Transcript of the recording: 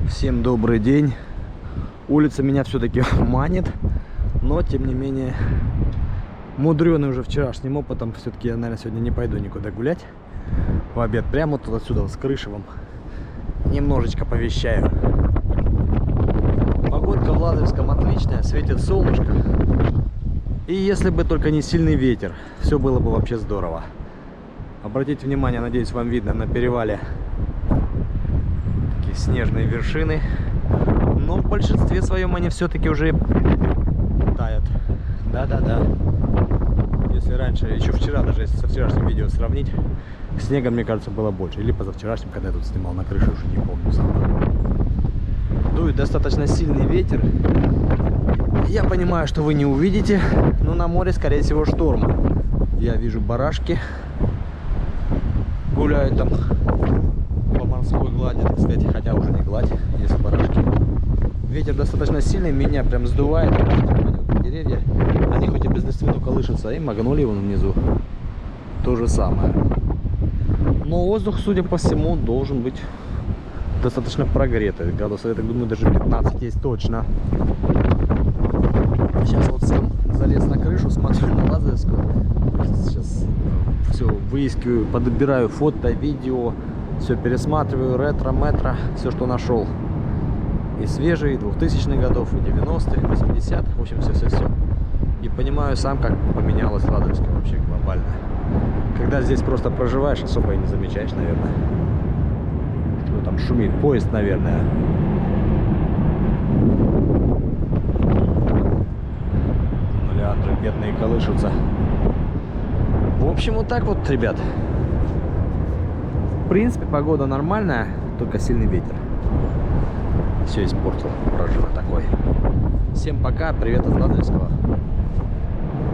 Всем добрый день. Улица меня все-таки манит, но тем не менее мудреный уже вчерашним опытом, все-таки я, наверное, сегодня не пойду никуда гулять в обед. Прямо вот отсюда, вот с крыши вам немножечко повещаю. Погодка в Лазаревском отличная, светит солнышко. И если бы только не сильный ветер, все было бы вообще здорово. Обратите внимание, надеюсь, вам видно на перевале такие снежные вершины. Но в большинстве своем они все-таки уже тают. Да-да-да. Если раньше, еще вчера, даже если со вчерашним видео сравнить, снега, мне кажется, было больше. Или позавчерашним, когда я тут снимал на крыше, уже не помню сам. Дует достаточно сильный ветер. Я понимаю, что вы не увидите, но на море, скорее всего, шторм. Я вижу барашки гуляют там по морской глади, так сказать, хотя уже не гладь, если барашки. Ветер достаточно сильный, меня прям сдувает. Деревья, они хоть и без листвы, но колышутся, и магнолии вон внизу то же самое. Но воздух, судя по всему, должен быть достаточно прогретый. Градусов, я так думаю, даже 15 есть точно. Сейчас вот сам залез на крышу, смотрю на Лазаревскую. Сейчас все выискиваю, подбираю фото, видео, все пересматриваю, ретро-метро, все, что нашел. И свежие, 2000-х годов, и 90-х, 80-х, в общем, все-все-все. И понимаю сам, как поменялась Лазаревская вообще глобально. Когда здесь просто проживаешь, особо и не замечаешь, наверное. Что там шумит, поезд, наверное. Нулиандры бедные колышутся. В общем, вот так вот, ребят. В принципе, погода нормальная, только сильный ветер. Все испортил, прожил такой. Всем пока, привет из Лазаревского.